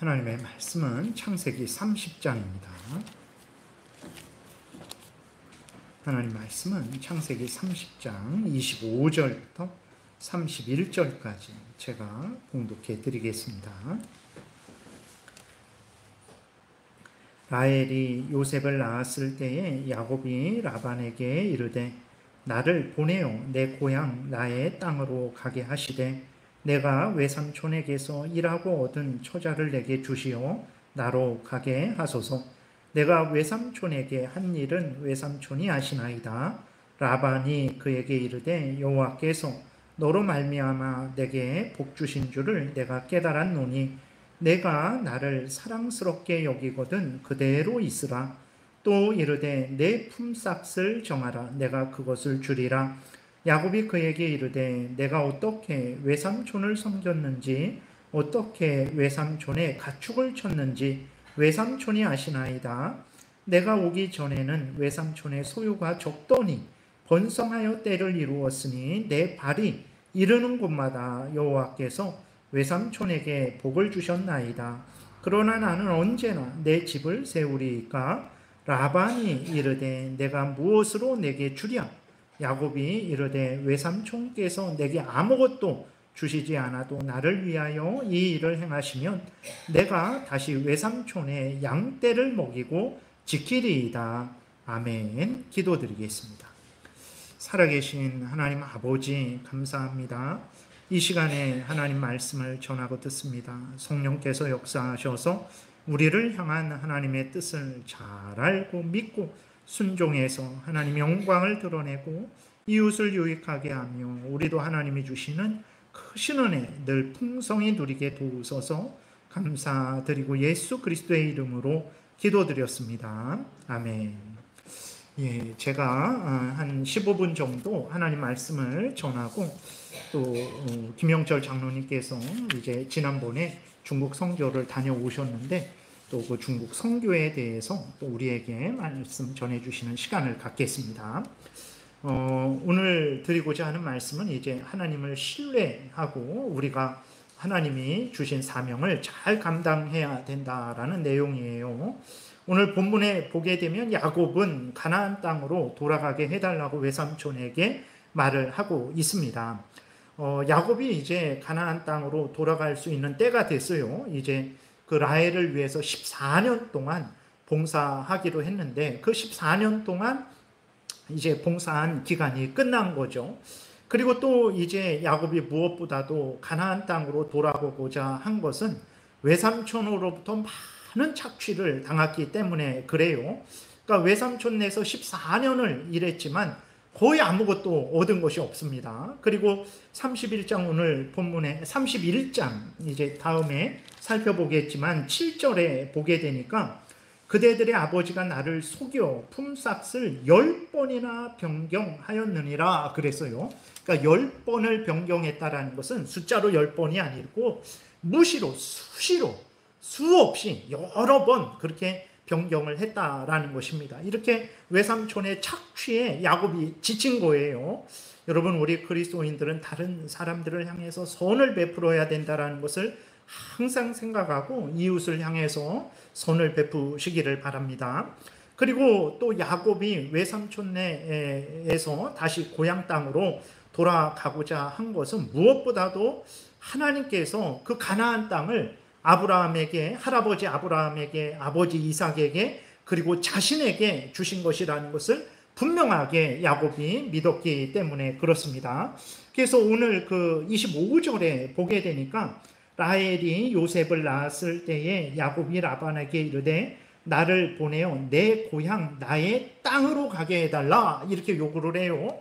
하나님의 말씀은 창세기 30장입니다. 하나님 말씀은 창세기 30장 25절부터 31절까지 제가 봉독해 드리겠습니다. 라헬이 요셉을 낳았을 때에 야곱이 라반에게 이르되 나를 보내어 내 고향 나의 땅으로 가게 하시되 내가 외삼촌에게서 일하고 얻은 처자를 내게 주시어 나로 가게 하소서. 내가 외삼촌에게 한 일은 외삼촌이 아시나이다. 라반이 그에게 이르되 여호와께서 너로 말미암아 내게 복 주신 줄을 내가 깨달았노니 내가 나를 사랑스럽게 여기거든 그대로 있으라. 또 이르되 내 품삯을 정하라. 내가 그것을 주리라. 야곱이 그에게 이르되 내가 어떻게 외삼촌을 섬겼는지 어떻게 외삼촌의 가축을 쳤는지 외삼촌이 아시나이다. 내가 오기 전에는 외삼촌의 소유가 적더니 번성하여 때를 이루었으니 내 발이 이르는 곳마다 여호와께서 외삼촌에게 복을 주셨나이다. 그러나 나는 언제나 내 집을 세우리이까. 라반이 이르되 내가 무엇으로 내게 주랴. 야곱이 이르되 외삼촌께서 내게 아무것도 주시지 않아도 나를 위하여 이 일을 행하시면 내가 다시 외삼촌의 양떼를 먹이고 지키리이다. 아멘. 기도드리겠습니다. 살아계신 하나님 아버지 감사합니다. 이 시간에 하나님 말씀을 전하고 듣습니다. 성령께서 역사하셔서 우리를 향한 하나님의 뜻을 잘 알고 믿고 순종해서 하나님 영광을 드러내고 이웃을 유익하게 하며 우리도 하나님이 주시는 크신 은혜 늘 풍성히 누리게 도우소서. 감사드리고 예수 그리스도의 이름으로 기도드렸습니다. 아멘. 예, 제가 한 15분 정도 하나님 말씀을 전하고 또 김영철 장로님께서 이제 지난번에 중국 선교를 다녀오셨는데 또 그 중국 선교에 대해서 또 우리에게 말씀 전해주시는 시간을 갖겠습니다. 오늘 드리고자 하는 말씀은 이제 하나님을 신뢰하고 우리가 하나님이 주신 사명을 잘 감당해야 된다라는 내용이에요. 오늘 본문에 보게 되면 야곱은 가나안 땅으로 돌아가게 해달라고 외삼촌에게 말을 하고 있습니다. 야곱이 이제 가나안 땅으로 돌아갈 수 있는 때가 됐어요. 이제 그 라헬을 위해서 14년 동안 봉사하기로 했는데 그 14년 동안 이제 봉사한 기간이 끝난 거죠. 그리고 또 이제 야곱이 무엇보다도 가나안 땅으로 돌아오고자 한 것은 외삼촌으로부터 많은 착취를 당했기 때문에 그래요. 그러니까 외삼촌네에서 14년을 일했지만 거의 아무것도 얻은 것이 없습니다. 그리고 31장 오늘 본문에 31장 이제 다음에 살펴보겠지만 7절에 보게 되니까 그대들의 아버지가 나를 속여 품삯을 10번이나 변경하였느니라 그랬어요. 그러니까 10번을 변경했다라는 것은 숫자로 10번이 아니고 무시로 수시로 수없이 여러 번 그렇게 변경을 했다라는 것입니다. 이렇게 외삼촌의 착취에 야곱이 지친 거예요. 여러분 우리 그리스도인들은 다른 사람들을 향해서 선을 베풀어야 된다라는 것을 항상 생각하고 이웃을 향해서 선을 베푸시기를 바랍니다. 그리고 또 야곱이 외삼촌네에서 다시 고향 땅으로 돌아가고자 한 것은 무엇보다도 하나님께서 그 가나안 땅을 아브라함에게, 할아버지 아브라함에게, 아버지 이삭에게 그리고 자신에게 주신 것이라는 것을 분명하게 야곱이 믿었기 때문에 그렇습니다. 그래서 오늘 그 25절에 보게 되니까 라헬이 요셉을 낳았을 때에 야곱이 라반에게 이르되 나를 보내어 내 고향 나의 땅으로 가게 해달라 이렇게 요구를 해요.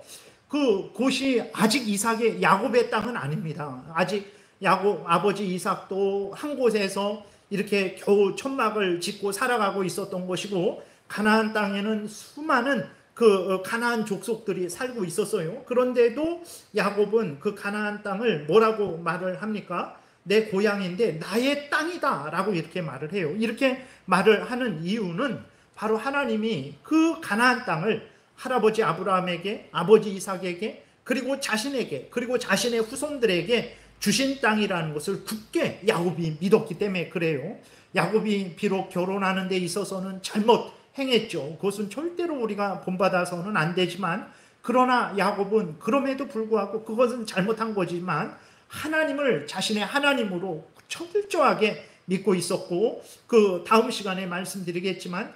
그 곳이 아직 이삭의 야곱의 땅은 아닙니다. 아직 야곱 아버지 이삭도 한 곳에서 이렇게 겨우 천막을 짓고 살아가고 있었던 것이고 가나안 땅에는 수많은 그 가나안 족속들이 살고 있었어요. 그런데도 야곱은 그 가나안 땅을 뭐라고 말을 합니까? 내 고향인데 나의 땅이다 라고 이렇게 말을 해요. 이렇게 말을 하는 이유는 바로 하나님이 그 가나안 땅을 할아버지 아브라함에게 아버지 이삭에게 그리고 자신에게 그리고 자신의 후손들에게 주신 땅이라는 것을 굳게 야곱이 믿었기 때문에 그래요. 야곱이 비록 결혼하는 데 있어서는 잘못 행했죠. 그것은 절대로 우리가 본받아서는 안 되지만, 그러나 야곱은 그럼에도 불구하고 그것은 잘못한 거지만 하나님을 자신의 하나님으로 철저하게 믿고 있었고, 그 다음 시간에 말씀드리겠지만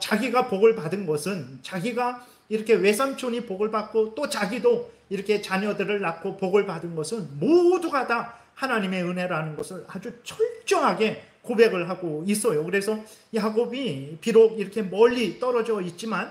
자기가 복을 받은 것은, 자기가 이렇게 외삼촌이 복을 받고 또 자기도 이렇게 자녀들을 낳고 복을 받은 것은 모두가 다 하나님의 은혜라는 것을 아주 철저하게 고백을 하고 있어요. 그래서 야곱이 비록 이렇게 멀리 떨어져 있지만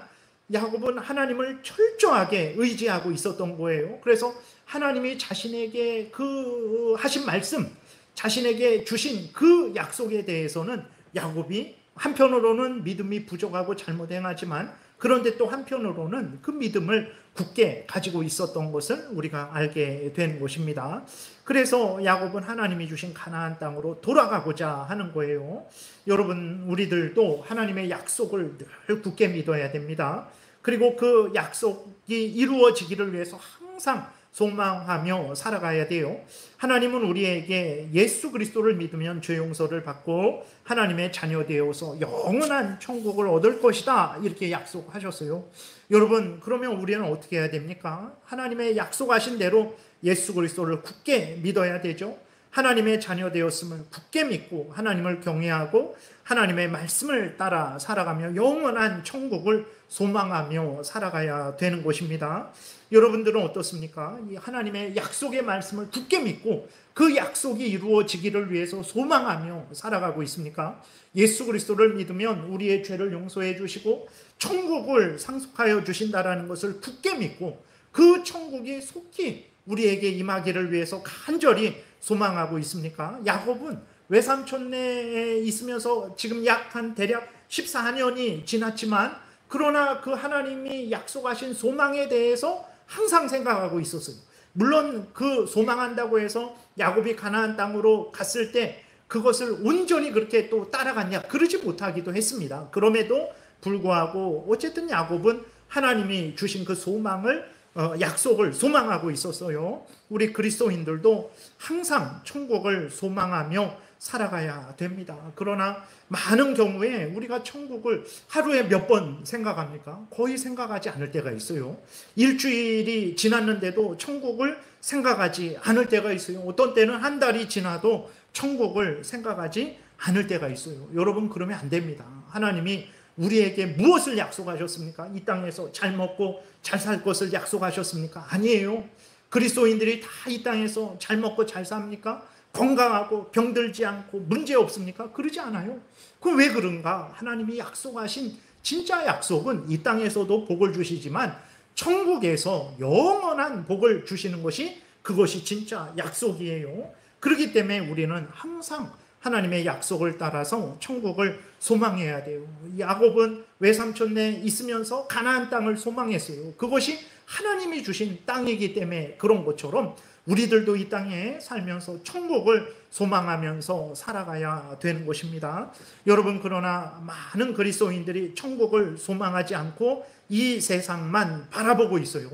야곱은 하나님을 철저하게 의지하고 있었던 거예요. 그래서 하나님이 자신에게 그 하신 말씀, 자신에게 주신 그 약속에 대해서는 야곱이 한편으로는 믿음이 부족하고 잘못 행하지만, 그런데 또 한편으로는 그 믿음을 굳게 가지고 있었던 것을 우리가 알게 된 것입니다. 그래서 야곱은 하나님이 주신 가나안 땅으로 돌아가고자 하는 거예요. 여러분, 우리들도 하나님의 약속을 늘 굳게 믿어야 됩니다. 그리고 그 약속이 이루어지기를 위해서 항상 소망하며 살아가야 돼요. 하나님은 우리에게 예수 그리스도를 믿으면 죄 용서를 받고 하나님의 자녀 되어서 영원한 천국을 얻을 것이다, 이렇게 약속하셨어요. 여러분, 그러면 우리는 어떻게 해야 됩니까? 하나님의 약속하신 대로 예수 그리스도를 굳게 믿어야 되죠. 하나님의 자녀 되었음을 굳게 믿고 하나님을 경외하고 하나님의 말씀을 따라 살아가며 영원한 천국을 소망하며 살아가야 되는 것입니다. 여러분들은 어떻습니까? 이 하나님의 약속의 말씀을 굳게 믿고 그 약속이 이루어지기를 위해서 소망하며 살아가고 있습니까? 예수 그리스도를 믿으면 우리의 죄를 용서해 주시고 천국을 상속하여 주신다라는 것을 굳게 믿고 그 천국이 속히 우리에게 임하기를 위해서 간절히 소망하고 있습니까? 야곱은 외삼촌네에 있으면서 지금 약 한 대략 14년이 지났지만, 그러나 그 하나님이 약속하신 소망에 대해서 항상 생각하고 있었어요. 물론 그 소망한다고 해서 야곱이 가나안 땅으로 갔을 때 그것을 온전히 그렇게 또 따라갔냐, 그러지 못하기도 했습니다. 그럼에도 불구하고 어쨌든 야곱은 하나님이 주신 그 소망을, 약속을 소망하고 있었어요. 우리 그리스도인들도 항상 천국을 소망하며 살아가야 됩니다. 그러나 많은 경우에 우리가 천국을 하루에 몇 번 생각합니까? 거의 생각하지 않을 때가 있어요. 일주일이 지났는데도 천국을 생각하지 않을 때가 있어요. 어떤 때는 한 달이 지나도 천국을 생각하지 않을 때가 있어요. 여러분, 그러면 안 됩니다. 하나님이 우리에게 무엇을 약속하셨습니까? 이 땅에서 잘 먹고 잘 살 것을 약속하셨습니까? 아니에요. 그리스도인들이 다 이 땅에서 잘 먹고 잘 삽니까? 건강하고 병들지 않고 문제 없습니까? 그러지 않아요. 그럼 왜 그런가? 하나님이 약속하신 진짜 약속은 이 땅에서도 복을 주시지만 천국에서 영원한 복을 주시는 것이, 그것이 진짜 약속이에요. 그렇기 때문에 우리는 항상 하나님의 약속을 따라서 천국을 소망해야 돼요. 야곱은 외삼촌네 있으면서 가나안 땅을 소망했어요. 그것이 하나님이 주신 땅이기 때문에 그런 것처럼 우리들도 이 땅에 살면서 천국을 소망하면서 살아가야 되는 것입니다. 여러분, 그러나 많은 그리스도인들이 천국을 소망하지 않고 이 세상만 바라보고 있어요.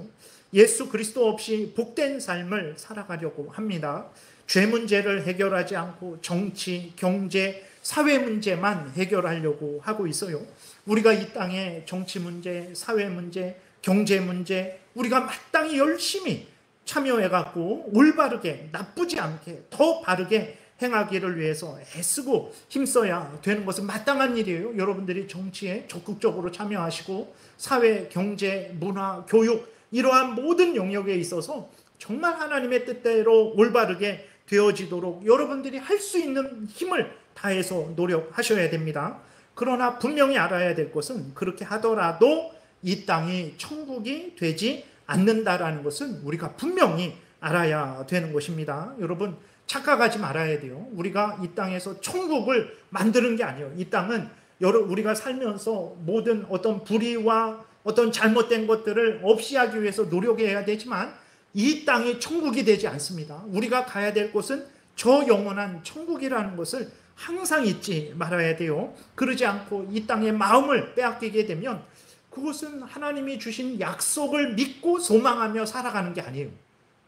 예수 그리스도 없이 복된 삶을 살아가려고 합니다. 죄 문제를 해결하지 않고 정치, 경제, 사회 문제만 해결하려고 하고 있어요. 우리가 이 땅에 정치 문제, 사회 문제, 경제 문제, 우리가 마땅히 열심히 참여해갖고 올바르게, 나쁘지 않게, 더 바르게 행하기를 위해서 애쓰고 힘써야 되는 것은 마땅한 일이에요. 여러분들이 정치에 적극적으로 참여하시고 사회, 경제, 문화, 교육, 이러한 모든 영역에 있어서 정말 하나님의 뜻대로 올바르게 되어지도록 여러분들이 할 수 있는 힘을 다해서 노력하셔야 됩니다. 그러나 분명히 알아야 될 것은, 그렇게 하더라도 이 땅이 천국이 되지 않는다라는 것은 우리가 분명히 알아야 되는 것입니다. 여러분, 착각하지 말아야 돼요. 우리가 이 땅에서 천국을 만드는 게 아니에요. 이 땅은 우리가 살면서 모든 어떤 불의와 어떤 잘못된 것들을 없이 하기 위해서 노력해야 되지만 이 땅이 천국이 되지 않습니다. 우리가 가야 될 곳은 저 영원한 천국이라는 것을 항상 잊지 말아야 돼요. 그러지 않고 이 땅의 마음을 빼앗기게 되면 그것은 하나님이 주신 약속을 믿고 소망하며 살아가는 게 아니에요.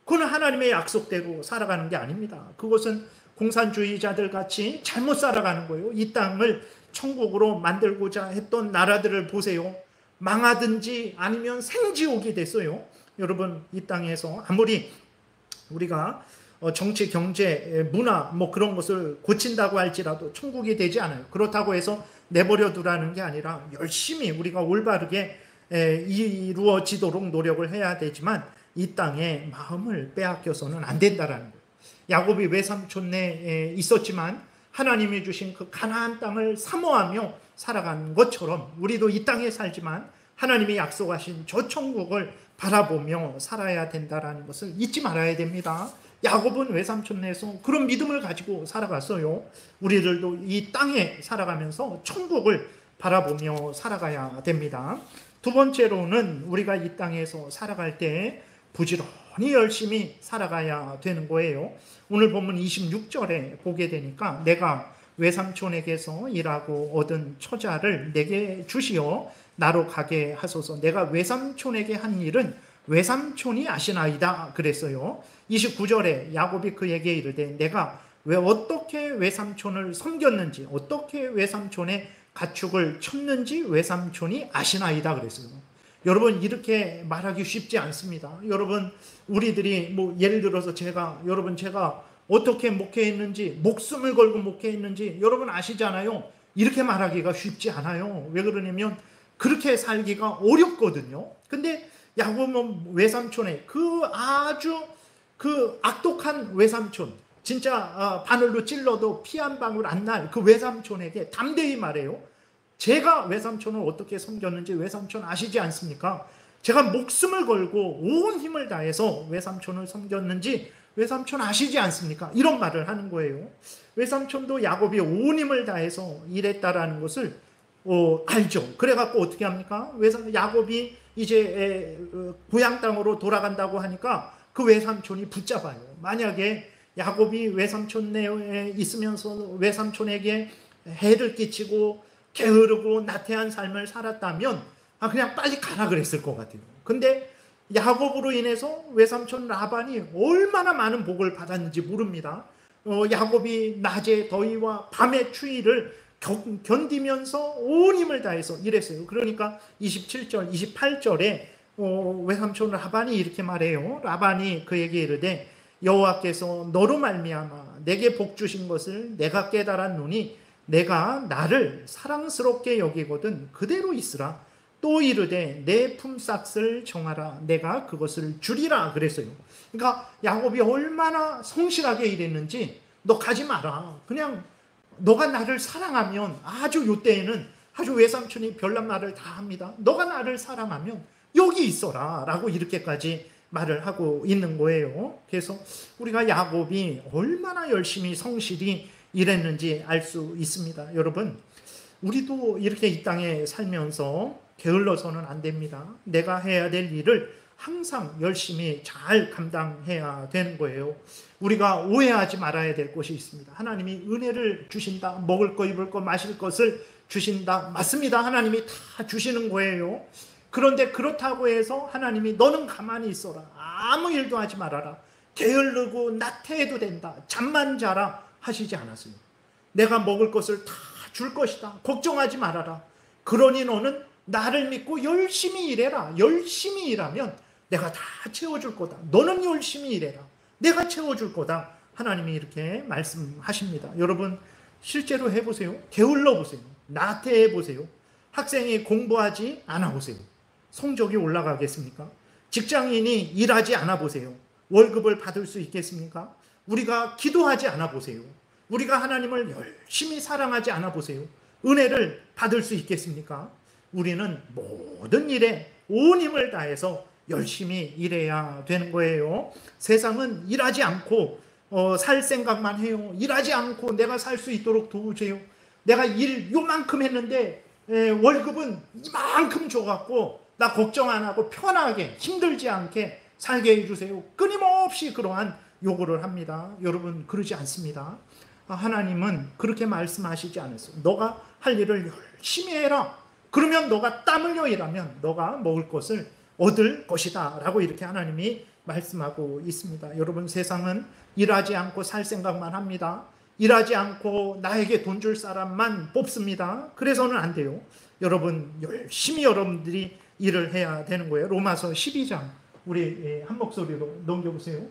그건 하나님의 약속대로 살아가는 게 아닙니다. 그것은 공산주의자들 같이 잘못 살아가는 거예요. 이 땅을 천국으로 만들고자 했던 나라들을 보세요. 망하든지 아니면 생지옥이 됐어요. 여러분, 이 땅에서 아무리 우리가 정치, 경제, 문화 뭐 그런 것을 고친다고 할지라도 천국이 되지 않아요. 그렇다고 해서 내버려 두라는 게 아니라 열심히 우리가 올바르게 이루어지도록 노력을 해야 되지만 이 땅에 마음을 빼앗겨서는 안 된다라는 거예요. 야곱이 외삼촌네 있었지만 하나님이 주신 그 가나안 땅을 사모하며 살아가는 것처럼 우리도 이 땅에 살지만 하나님이 약속하신 저 천국을 바라보며 살아야 된다라는 것을 잊지 말아야 됩니다. 야곱은 외삼촌네에서 그런 믿음을 가지고 살아갔어요. 우리들도 이 땅에 살아가면서 천국을 바라보며 살아가야 됩니다. 두 번째로는 우리가 이 땅에서 살아갈 때 부지런히 열심히 살아가야 되는 거예요. 오늘 본문 26절에 보게 되니까 내가 외삼촌에게서 일하고 얻은 처자를 내게 주시어 나로 가게 하소서. 내가 외삼촌에게 한 일은 외삼촌이 아시나이다 그랬어요. 29절에 야곱이 그에게 이르되 내가 왜 어떻게 외삼촌을 섬겼는지 어떻게 외삼촌의 가축을 쳤는지 외삼촌이 아시나이다 그랬어요. 여러분, 이렇게 말하기 쉽지 않습니다. 여러분, 우리들이 뭐 예를 들어서 제가 어떻게 목회했는지, 목숨을 걸고 목회했는지 여러분 아시잖아요. 이렇게 말하기가 쉽지 않아요. 왜 그러냐면 그렇게 살기가 어렵거든요. 근데 야곱은 외삼촌의 아주 악독한 외삼촌, 진짜 바늘로 찔러도 피 한 방울 안 날 그 외삼촌에게 담대히 말해요. 제가 외삼촌을 어떻게 섬겼는지 외삼촌 아시지 않습니까? 제가 목숨을 걸고 온 힘을 다해서 외삼촌을 섬겼는지 외삼촌 아시지 않습니까? 이런 말을 하는 거예요. 외삼촌도 야곱이 온 힘을 다해서 일했다라는 것을 알죠. 그래갖고 어떻게 합니까? 야곱이 이제 고향 땅으로 돌아간다고 하니까 그 외삼촌이 붙잡아요. 만약에 야곱이 외삼촌네에 있으면서 외삼촌에게 해를 끼치고 게으르고 나태한 삶을 살았다면 그냥 빨리 가라 그랬을 것 같아요. 근데 야곱으로 인해서 외삼촌 라반이 얼마나 많은 복을 받았는지 모릅니다. 야곱이 낮의 더위와 밤의 추위를 견디면서 온 힘을 다해서 일했어요. 그러니까 27절, 28절에 외삼촌 라반이 이렇게 말해요. 라반이 그에게 이르되 여호와께서 너로 말미암아 내게 복 주신 것을 내가 깨달았노니 내가 나를 사랑스럽게 여기거든 그대로 있으라. 또 이르되 내 품삯을 정하라. 내가 그것을 주리라 그랬어요. 그러니까 야곱이 얼마나 성실하게 일했는지 너 가지 마라. 그냥 너가 나를 사랑하면 아주 요때에는 아주 외삼촌이 별난 말을 다 합니다. 너가 나를 사랑하면 여기 있어라 라고 이렇게까지 말을 하고 있는 거예요. 그래서 우리가 야곱이 얼마나 열심히 성실히 일했는지 알 수 있습니다. 여러분, 우리도 이렇게 이 땅에 살면서 게을러서는 안 됩니다. 내가 해야 될 일을 항상 열심히 잘 감당해야 되는 거예요. 우리가 오해하지 말아야 될 것이 있습니다. 하나님이 은혜를 주신다. 먹을 거, 입을 거, 마실 것을 주신다. 맞습니다. 하나님이 다 주시는 거예요. 그런데 그렇다고 해서 하나님이 너는 가만히 있어라. 아무 일도 하지 말아라. 게으르고 나태해도 된다. 잠만 자라 하시지 않았어요. 내가 먹을 것을 다 줄 것이다. 걱정하지 말아라. 그러니 너는 나를 믿고 열심히 일해라. 열심히 일하면 내가 다 채워줄 거다. 너는 열심히 일해라. 내가 채워줄 거다. 하나님이 이렇게 말씀하십니다. 여러분, 실제로 해보세요. 게을러 보세요. 나태해 보세요. 학생이 공부하지 않아 보세요. 성적이 올라가겠습니까? 직장인이 일하지 않아 보세요. 월급을 받을 수 있겠습니까? 우리가 기도하지 않아 보세요. 우리가 하나님을 열심히 사랑하지 않아 보세요. 은혜를 받을 수 있겠습니까? 우리는 모든 일에 온 힘을 다해서 열심히 일해야 되는 거예요. 세상은 일하지 않고 살 생각만 해요. 일하지 않고 내가 살 수 있도록 도우세요. 내가 일 요만큼 했는데 월급은 이만큼 줘갖고 나 걱정 안 하고 편하게 힘들지 않게 살게 해주세요. 끊임없이 그러한 요구를 합니다. 여러분, 그러지 않습니다. 하나님은 그렇게 말씀하시지 않았어요. 너가 할 일을 열심히 해라. 그러면 너가 땀 흘려 일하면 너가 먹을 것을 얻을 것이다 라고 이렇게 하나님이 말씀하고 있습니다. 여러분, 세상은 일하지 않고 살 생각만 합니다. 일하지 않고 나에게 돈 줄 사람만 뽑습니다. 그래서는 안 돼요. 여러분, 열심히 여러분들이 일을 해야 되는 거예요. 로마서 12장 우리 한 목소리로 넘겨보세요.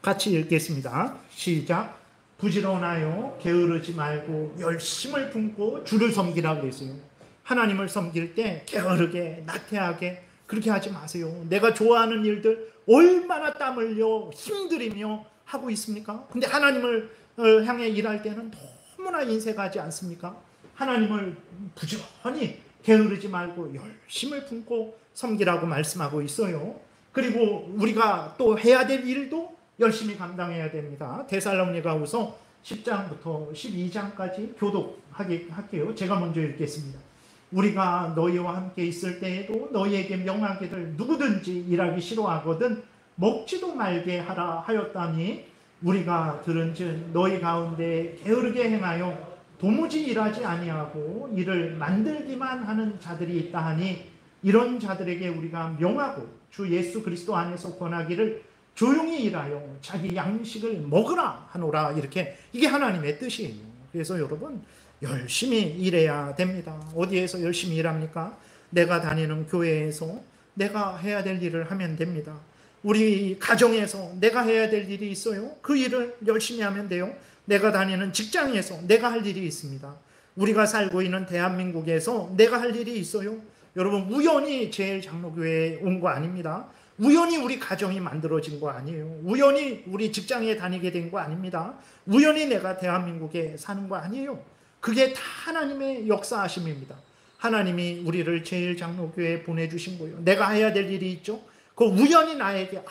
같이 읽겠습니다. 시작. 부지런하여 게으르지 말고 열심을 품고 주를 섬기라 그랬어요. 하나님을 섬길 때 게으르게 나태하게 그렇게 하지 마세요. 내가 좋아하는 일들 얼마나 땀 흘려 힘들이며 하고 있습니까? 근데 하나님을 향해 일할 때는 너무나 인색하지 않습니까? 하나님을 부지런히 게으르지 말고 열심을 품고 섬기라고 말씀하고 있어요. 그리고 우리가 또 해야 될 일도 열심히 감당해야 됩니다. 데살로니가후서 10장부터 12장까지 교독할게요. 제가 먼저 읽겠습니다. 우리가 너희와 함께 있을 때에도 너희에게 명하기를 누구든지 일하기 싫어하거든 먹지도 말게 하라 하였다니, 우리가 들은즉 너희 가운데 게으르게 행하여 도무지 일하지 아니하고 일을 만들기만 하는 자들이 있다 하니, 이런 자들에게 우리가 명하고 주 예수 그리스도 안에서 권하기를 조용히 일하여 자기 양식을 먹으라 하노라. 이렇게, 이게 하나님의 뜻이에요. 그래서 여러분, 열심히 일해야 됩니다. 어디에서 열심히 일합니까? 내가 다니는 교회에서 내가 해야 될 일을 하면 됩니다. 우리 가정에서 내가 해야 될 일이 있어요. 그 일을 열심히 하면 돼요. 내가 다니는 직장에서 내가 할 일이 있습니다. 우리가 살고 있는 대한민국에서 내가 할 일이 있어요. 여러분, 우연히 제일장로교회에 온 거 아닙니다. 우연히 우리 가정이 만들어진 거 아니에요. 우연히 우리 직장에 다니게 된 거 아닙니다. 우연히 내가 대한민국에 사는 거 아니에요. 그게 다 하나님의 역사하심입니다. 하나님이 우리를 제일장로교회에 보내주신 거예요. 내가 해야 될 일이 있죠. 그 우연히 나에게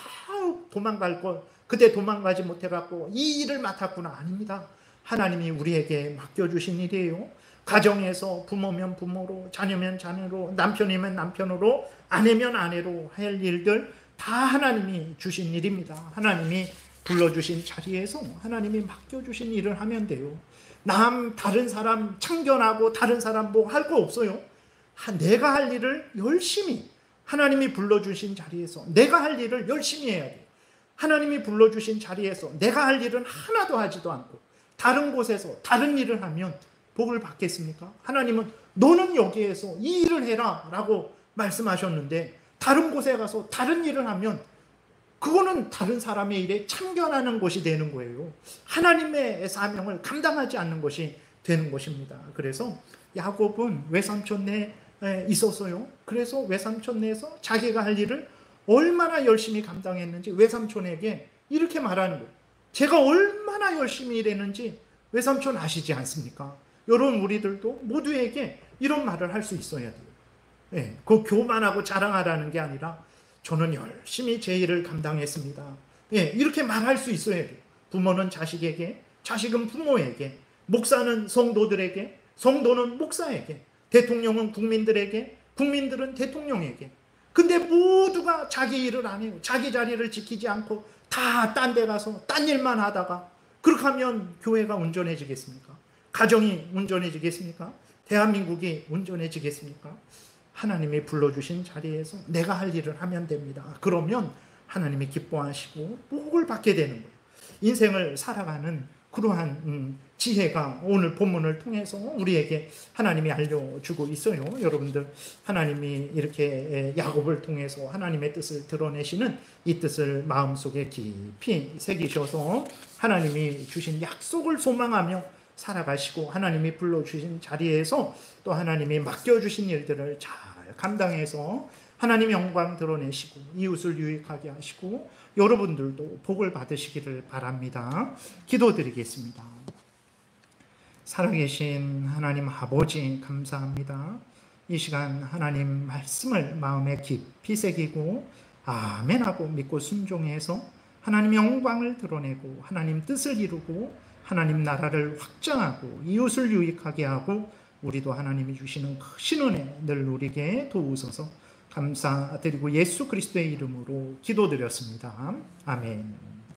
도망갈 걸 그때 도망가지 못해갖고 이 일을 맡았구나. 아닙니다. 하나님이 우리에게 맡겨주신 일이에요. 가정에서 부모면 부모로, 자녀면 자녀로, 남편이면 남편으로, 아내면 아내로 할 일들 다 하나님이 주신 일입니다. 하나님이 불러주신 자리에서 하나님이 맡겨주신 일을 하면 돼요. 다른 사람 참견하고 다른 사람 뭐 할 거 없어요. 내가 할 일을 열심히, 하나님이 불러주신 자리에서 내가 할 일을 열심히 해야 돼요. 하나님이 불러주신 자리에서 내가 할 일은 하나도 하지도 않고 다른 곳에서 다른 일을 하면 복을 받겠습니까? 하나님은 너는 여기에서 이 일을 해라 라고 말씀하셨는데, 다른 곳에 가서 다른 일을 하면 그거는 다른 사람의 일에 참견하는 것이 되는 거예요. 하나님의 사명을 감당하지 않는 것이 되는 것입니다. 그래서 야곱은 외삼촌네 있었어요. 그래서 외삼촌네에서 자기가 할 일을 얼마나 열심히 감당했는지 외삼촌에게 이렇게 말하는 거예요. 제가 얼마나 열심히 일했는지 외삼촌 아시지 않습니까? 여러분, 우리들도 모두에게 이런 말을 할 수 있어야 돼요. 네, 그 교만하고 자랑하라는 게 아니라 저는 열심히 제 일을 감당했습니다. 네, 이렇게 말할 수 있어야 돼요. 부모는 자식에게, 자식은 부모에게, 목사는 성도들에게, 성도는 목사에게, 대통령은 국민들에게, 국민들은 대통령에게. 근데 모두가 자기 일을 안 해요. 자기 자리를 지키지 않고 다 딴 데 가서 딴 일만 하다가, 그렇게 하면 교회가 온전해지겠습니까? 가정이 온전해지겠습니까? 대한민국이 온전해지겠습니까? 하나님이 불러주신 자리에서 내가 할 일을 하면 됩니다. 그러면 하나님이 기뻐하시고 복을 받게 되는 거예요. 인생을 살아가는 그러한 지혜가 오늘 본문을 통해서 우리에게 하나님이 알려주고 있어요. 여러분들, 하나님이 이렇게 야곱을 통해서 하나님의 뜻을 드러내시는 이 뜻을 마음속에 깊이 새기셔서 하나님이 주신 약속을 소망하며 살아가시고, 하나님이 불러주신 자리에서 또 하나님이 맡겨주신 일들을 잘 감당해서 하나님 영광 드러내시고 이웃을 유익하게 하시고 여러분들도 복을 받으시기를 바랍니다. 기도드리겠습니다. 살아계신 하나님 아버지, 감사합니다. 이 시간 하나님 말씀을 마음에 깊이 새기고 아멘하고 믿고 순종해서 하나님 영광을 드러내고 하나님 뜻을 이루고 하나님 나라를 확장하고 이웃을 유익하게 하고 우리도 하나님이 주시는 크신 은혜 늘 누리게 도우소서. 감사드리고 예수 그리스도의 이름으로 기도드렸습니다. 아멘.